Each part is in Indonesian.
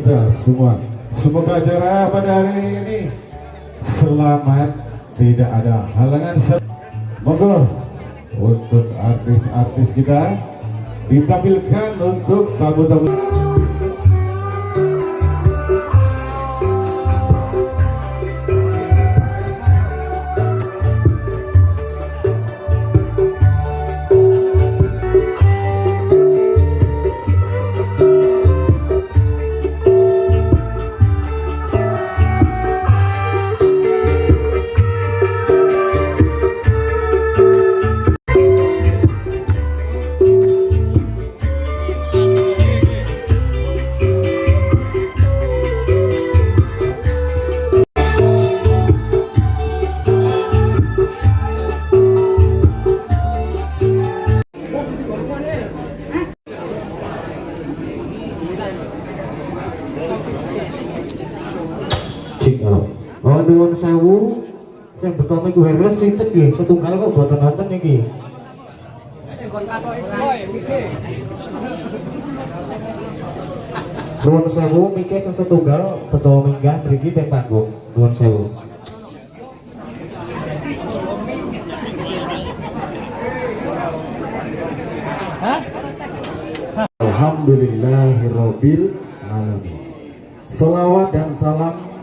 kita semua. Semoga acara pada hari ini selamat, tidak ada halangan. Monggo untuk artis-artis kita ditampilkan untuk tamu-tamu. Oh, nuwun sewu, sing beto niku Herles sinten nggih? Setunggal kok boten wonten niki. Nuwun sewu, miki sing setunggal beto minggah mriki teng panggung. Nuwun sewu. Alhamdulillahirabbil alamin. Selawat dan salam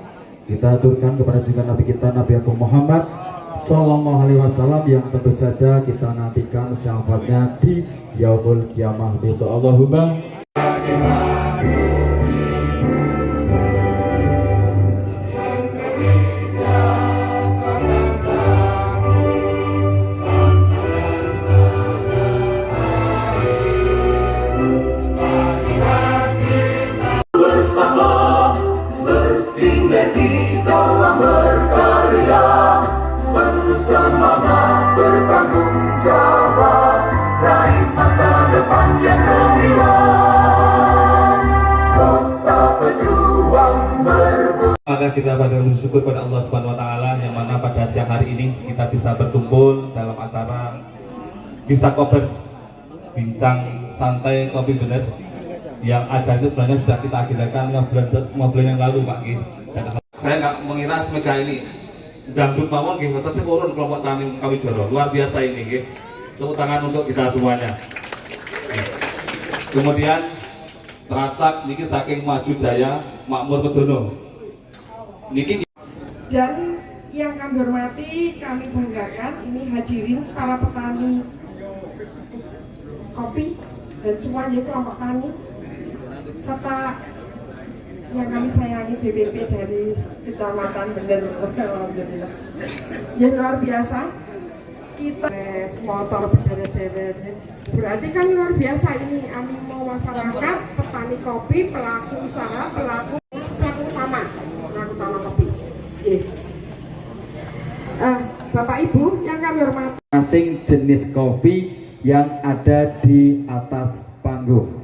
kita aturkan kepada juga Nabi kita, Nabi Agung Muhammad Sallallahu Alaihi Wasallam, yang tentu saja kita nantikan syafaatnya di Yaumul Kiamah besok. Allahumma bersinergi dalam berkarya, bersemangat bertanggung jawab, raih masa depan yang gemilang. Kota pejuang Maka kita pada bersyukur pada Allah Subhanahu Wa Taala yang mana pada siang hari ini kita bisa berkumpul dalam acara Kisah Kober Bincang Santai Kopi Bener, yang acara itu sebenarnya sudah kita agendakan 5 bulan yang lalu, Pak. Dan saya nggak mengira semega ini dangdut mawon gitu, atasnya turun kelompok tani kami Joro, luar biasa ini gitu. Tepuk tangan untuk kita semuanya. Kemudian teratak niki saking Maju Jaya Makmur Medono niki. Dan yang kami hormati, kami banggakan ini hadirin para petani kopi dan semuanya kelompok tani, serta yang kami sayangi BPP dari Kecamatan Bener. Alhamdulillah ya, luar biasa. Kita motor berderet-deret, berarti kan luar biasa ini animo masyarakat, petani kopi, pelaku usaha, pelaku utama kopi. Bapak Ibu yang kami hormati, masing jenis kopi yang ada di atas panggung.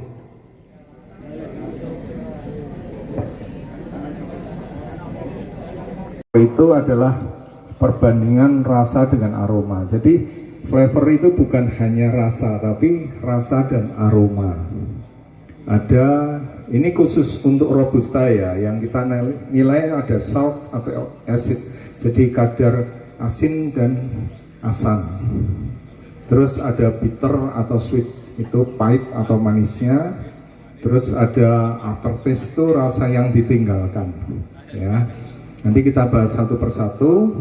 Itu adalah perbandingan rasa dengan aroma. Jadi flavor itu bukan hanya rasa, tapi rasa dan aroma. Ada, ini khusus untuk Robusta ya, yang kita nilai ada salt atau acid, jadi kadar asin dan asam. Terus ada bitter atau sweet, itu pahit atau manisnya. Terus ada aftertaste, itu rasa yang ditinggalkan ya. Nanti kita bahas satu persatu,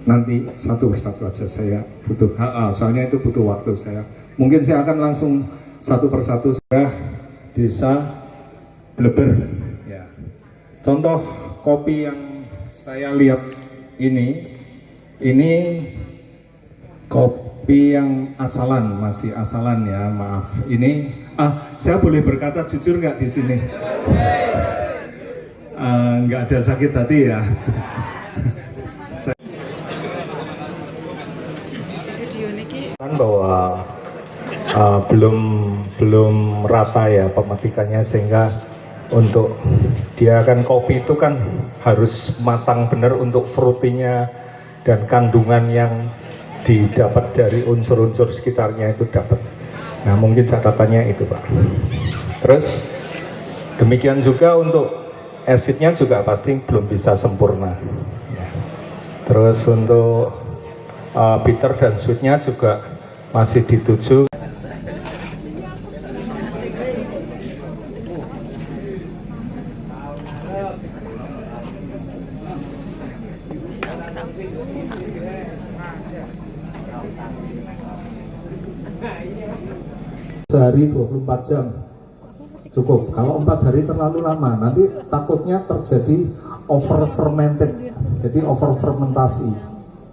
nanti satu persatu aja, saya butuh, soalnya itu butuh waktu saya. Mungkin saya akan langsung satu persatu. Saya Desa Bleber ya. Contoh kopi yang saya lihat ini kopi yang asalan, masih asalan ya, maaf. Ini saya boleh berkata jujur nggak di sini? Nggak ada sakit hati ya. Bahwa belum rata ya pemetikannya, sehingga untuk dia kan kopi itu kan harus matang benar untuk fruitynya dan kandungan yang didapat dari unsur-unsur sekitarnya itu dapat. Nah mungkin catatannya itu Pak. Terus Demikian juga untuk acidnya juga pasti belum bisa sempurna. Ya. Terus untuk bitter dan sweetnya juga masih dituju. Sehari 24 jam cukup. Kalau 4 hari terlalu lama, nanti takutnya terjadi over fermented, jadi over fermentasi.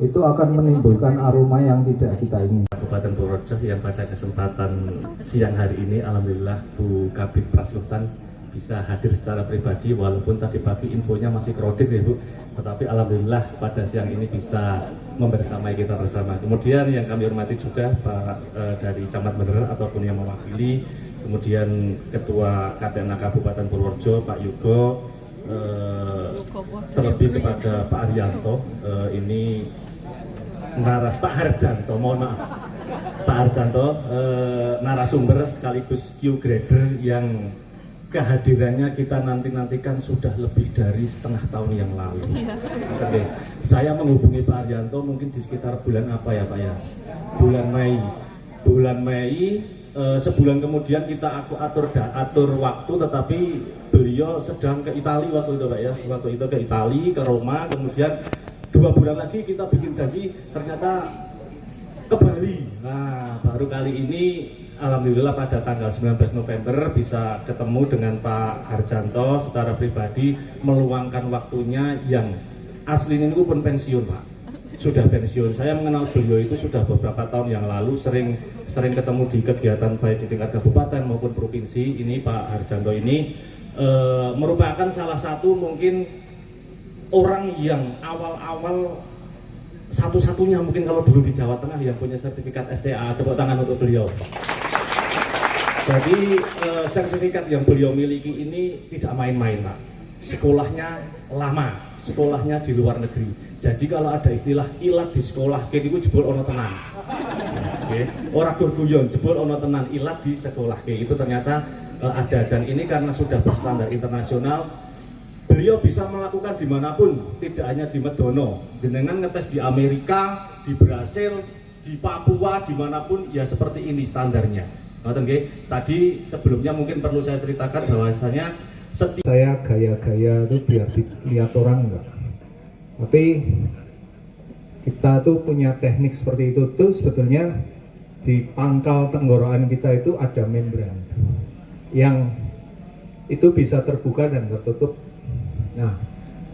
Itu akan menimbulkan aroma yang tidak kita ingin. Kabupaten Purworejo yang pada kesempatan siang hari ini, alhamdulillah Bu Kabid Prasluftan bisa hadir secara pribadi, walaupun tadi pagi infonya masih kredit ya Bu, tetapi alhamdulillah pada siang ini bisa membersamai kita bersama. Kemudian yang kami hormati juga Pak dari Camat Bener ataupun yang mewakili, kemudian Ketua KTNA Kabupaten Purworejo Pak Yugo, terlebih kepada Pak Harjanto, ini Pak Harjanto, mohon maaf Pak Harjanto, narasumber sekaligus Q grader yang kehadirannya kita nantikan sudah lebih dari setengah tahun yang lalu. Oke. Saya menghubungi Pak Harjanto mungkin di sekitar bulan apa ya Pak ya? Bulan Mei, sebulan kemudian kita atur waktu, tetapi beliau sedang ke Italia waktu itu Pak ya. Waktu itu ke Italia, ke Roma, kemudian 2 bulan lagi kita bikin janji ternyata ke Bali. Nah, baru kali ini alhamdulillah pada tanggal 19 November bisa ketemu dengan Pak Harjanto secara pribadi, meluangkan waktunya yang aslinya itu pun pensiun Pak. Sudah pensiun. Saya mengenal beliau itu sudah beberapa tahun yang lalu, sering ketemu di kegiatan baik di tingkat kabupaten maupun provinsi. Ini Pak Harjanto ini merupakan salah satu mungkin orang yang awal-awal satu-satunya mungkin kalau dulu di Jawa Tengah yang punya sertifikat SCA. Tepuk tangan untuk beliau. Jadi sertifikat yang beliau miliki ini tidak main-main Pak. Sekolahnya lama, sekolahnya di luar negeri. Jadi kalau ada istilah ilat di sekolah, kayak itu jebol ono tenan. Orang gurguyon jebol ono tenan, ilat di sekolah kayak itu ternyata ada, dan ini karena sudah berstandar internasional. Beliau bisa melakukan dimanapun, tidak hanya di Medono. Jenengan ngetes di Amerika, di Brasil, di Papua, dimanapun ya seperti ini standarnya. Tadi sebelumnya mungkin perlu saya ceritakan bahwasanya saya gaya-gaya itu biar dilihat orang enggak. Tapi kita tuh punya teknik seperti itu tuh sebetulnya di pangkal tenggorokan kita itu ada membran yang itu bisa terbuka dan tertutup. Nah,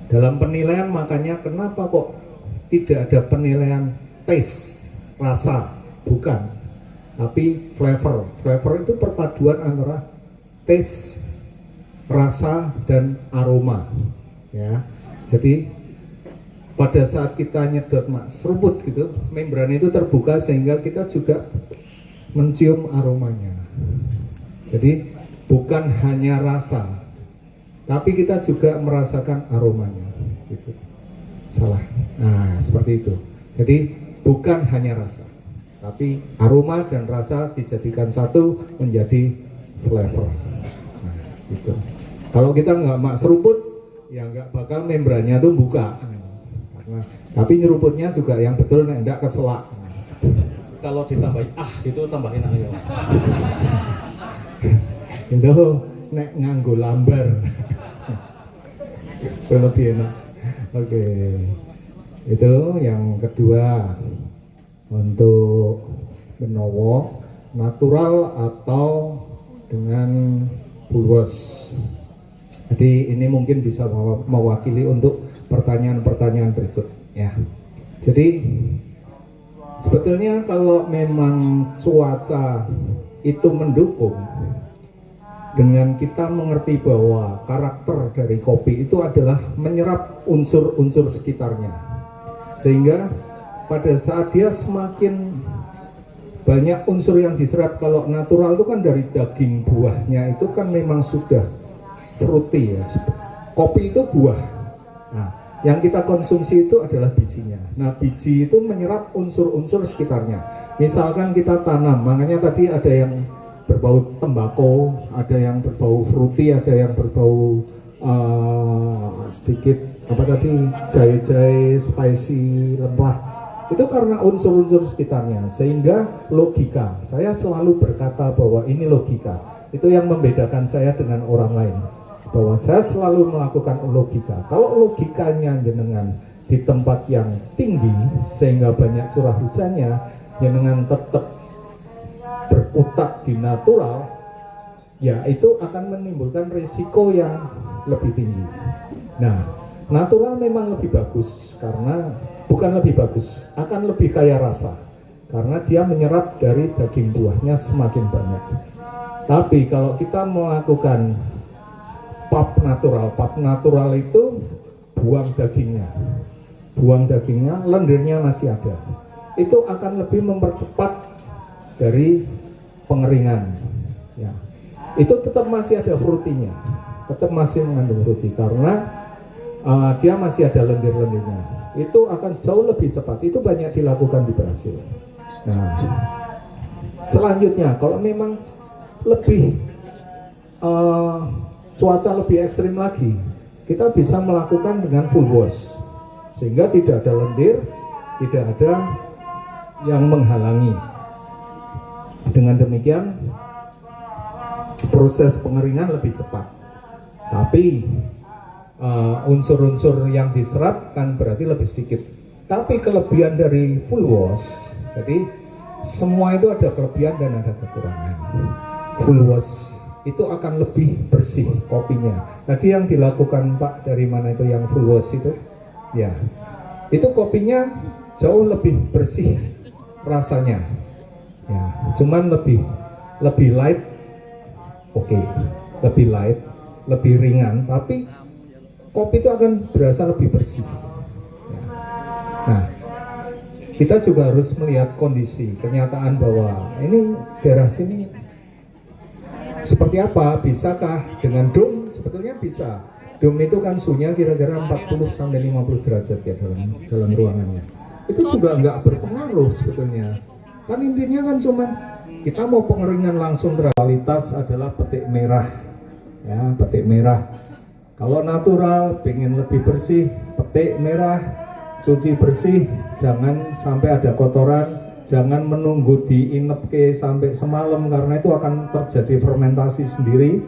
dalam penilaian makanya kenapa kok tidak ada penilaian taste, rasa, bukan, tapi flavor. Flavor itu perpaduan antara taste, rasa, dan aroma. Ya, jadi pada saat kita nyedot seruput gitu, membran itu terbuka sehingga kita juga mencium aromanya. Jadi bukan hanya rasa, tapi kita juga merasakan aromanya, gitu. Salah. Nah, seperti itu. Jadi bukan hanya rasa, tapi aroma dan rasa dijadikan satu menjadi flavor. Nah, gitu. Kalau kita nggak seruput, ya nggak bakal membrannya tuh buka. Nah, tapi nyeruputnya juga yang betul, nggak keselak. Kalau ditambahin itu tambahin ayo. Itu nek nganggo lambar. Lebih enak. Oke. Itu yang kedua. Untuk Benowo natural atau dengan bulwos. Jadi ini mungkin bisa mewakili untuk pertanyaan-pertanyaan berikut ya. Jadi sebetulnya kalau memang cuaca itu mendukung, dengan kita mengerti bahwa karakter dari kopi itu adalah menyerap unsur-unsur sekitarnya, sehingga pada saat dia semakin banyak unsur yang diserap, kalau natural itu kan dari daging buahnya itu kan memang sudah fruity ya. Kopi itu buah. Nah, yang kita konsumsi itu adalah bijinya. Nah, biji itu menyerap unsur-unsur sekitarnya. Misalkan kita tanam, makanya tadi ada yang berbau tembakau, ada yang berbau fruity, ada yang berbau sedikit apa tadi, jahe-jahe, spicy, lembah. Itu karena unsur-unsur sekitarnya, sehingga logika. Saya selalu berkata bahwa ini logika. Itu yang membedakan saya dengan orang lain. Bahwa saya selalu melakukan logika. Kalau logikanya jenengan di tempat yang tinggi sehingga banyak curah hujannya, jenengan tetap berkutat di natural, ya itu akan menimbulkan risiko yang lebih tinggi. Nah, natural memang lebih bagus karena bukan lebih bagus, akan lebih kaya rasa karena dia menyerap dari daging buahnya semakin banyak. Tapi kalau kita melakukan pap natural itu buang dagingnya, lendirnya masih ada. Itu akan lebih mempercepat dari pengeringan. Ya. Itu tetap masih ada frutinya, tetap masih mengandung fruti karena dia masih ada lendir-lendirnya. Itu akan jauh lebih cepat. Itu banyak dilakukan di Brasil. Nah, selanjutnya kalau memang lebih cuaca lebih ekstrim lagi, kita bisa melakukan dengan full wash sehingga tidak ada lendir, tidak ada yang menghalangi. Dengan demikian proses pengeringan lebih cepat. Tapi unsur-unsur yang diserap kan berarti lebih sedikit. Tapi kelebihan dari full wash, jadi semua itu ada kelebihan dan ada kekurangan. Full wash itu akan lebih bersih kopinya. Tadi yang dilakukan Pak dari mana itu yang full wash itu, ya itu kopinya jauh lebih bersih rasanya. Ya, cuman lebih light, oke, lebih light, lebih ringan, tapi kopi itu akan berasa lebih bersih. Ya. Nah, kita juga harus melihat kondisi, kenyataan bahwa ini daerah sini seperti apa, bisakah dengan dom? Sebetulnya bisa. Dom itu kan suhunya kira-kira 40-50 derajat ya dalam ruangannya. Itu juga nggak berpengaruh sebetulnya. Kan intinya kan cuman kita mau pengeringan langsung kualitas adalah petik merah. Ya, petik merah. Kalau natural pengen lebih bersih, petik merah, cuci bersih, jangan sampai ada kotoran, jangan menunggu diinepke sampai semalam karena itu akan terjadi fermentasi sendiri.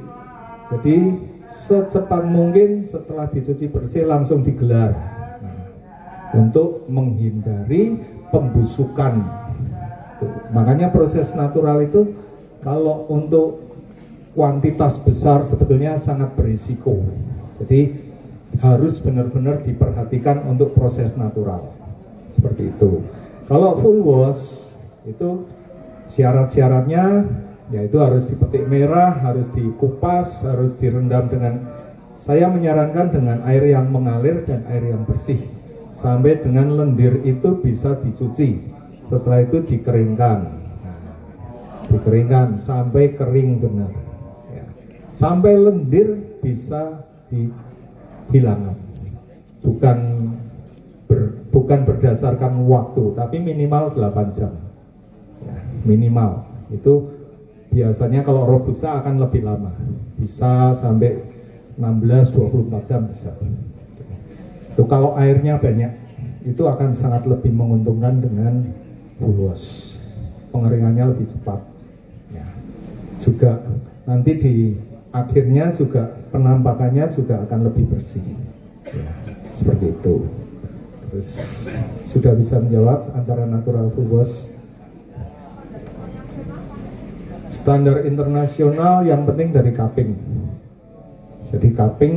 Jadi secepat mungkin setelah dicuci bersih langsung digelar. Nah, untuk menghindari pembusukan. Makanya proses natural itu kalau untuk kuantitas besar sebetulnya sangat berisiko. Jadi harus benar-benar diperhatikan untuk proses natural. Seperti itu. Kalau full wash itu syarat-syaratnya yaitu harus dipetik merah, harus dikupas, harus direndam dengan, saya menyarankan dengan air yang mengalir dan air yang bersih sampai dengan lendir itu bisa dicuci. Setelah itu dikeringkan, dikeringkan sampai kering benar, ya. Sampai lendir bisa dihilangkan, bukan berdasarkan waktu, tapi minimal 8 jam, ya, minimal. Itu biasanya kalau robusta akan lebih lama, bisa sampai 16-24 jam bisa. Itu kalau airnya banyak, itu akan sangat lebih menguntungkan dengan full wash, pengeringannya lebih cepat. Ya. Juga nanti di akhirnya juga penampakannya juga akan lebih bersih. Ya, seperti itu. Terus sudah bisa menjawab antara natural full wash. Standar internasional yang penting dari cupping. Jadi cupping,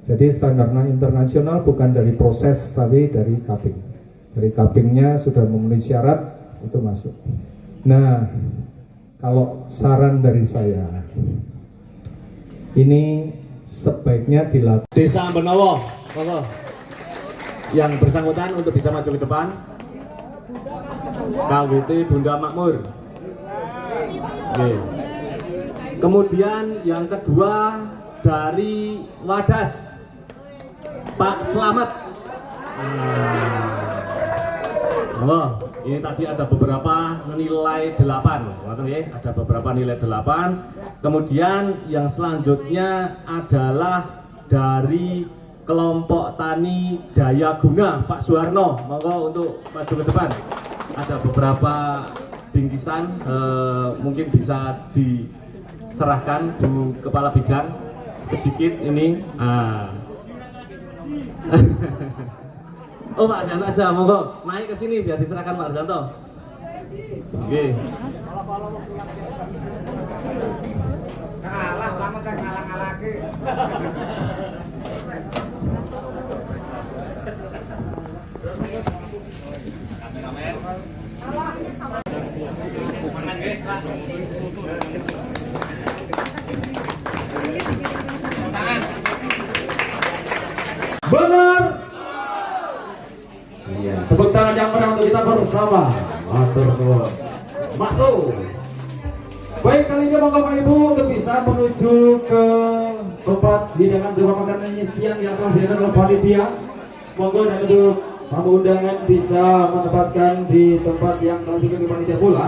jadi standarnya internasional bukan dari proses tapi dari cupping. Dari cuppingnya sudah memenuhi syarat itu masuk. Nah, kalau saran dari saya, ini sebaiknya dilakukan. Desa Ambenowo, yang bersangkutan untuk bisa maju ke depan. KWT Bunda Makmur. Oke. Kemudian yang kedua dari Wadas, Pak Slamet. Oh, ini tadi ada beberapa nilai 8. Ada beberapa nilai 8. Kemudian yang selanjutnya adalah dari kelompok tani daya guna Pak Suwarno. Monggo untuk maju ke depan. Ada beberapa bingkisan, mungkin bisa diserahkan Bu Kepala Bidang sedikit ini. Oh Pak Arjanto aja, monggo naik ke sini biar diserahkan Pak Arjanto. Oke. Kalah banget kan ngalah-ngalah ke. Benar. Iya, tepuk tangan yang meriah untuk kita bersama. Matur nuwun. Masuk. Baik, kali ini monggo Pak Ibu untuk bisa menuju ke tempat hidangan berupa makanan siang yang telah disediakan oleh panitia. Monggo dan untuk tamu undangan bisa menempatkan di tempat yang telah disediakan oleh panitia pula.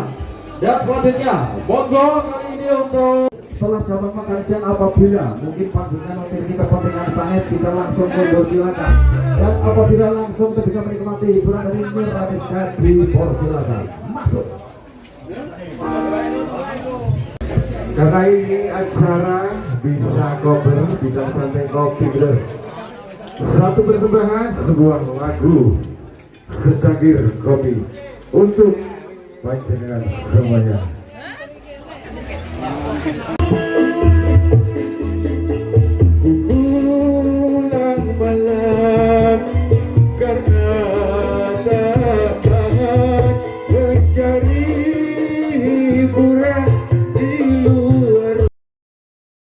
Dan selanjutnya, monggo kali ini untuk setelah jaman makan siang apabila mungkin panjenengan memiliki kepentingan sanes, kita langsung silakan. Dan apabila langsung kita bisa menikmati hiburan dari Miradiska dipersilakan masuk. Karena ini acara bisa koper, bisa santai kopi bener. Satu persembahan sebuah lagu secangkir kopi untuk panjenengan semuanya. Ulang malam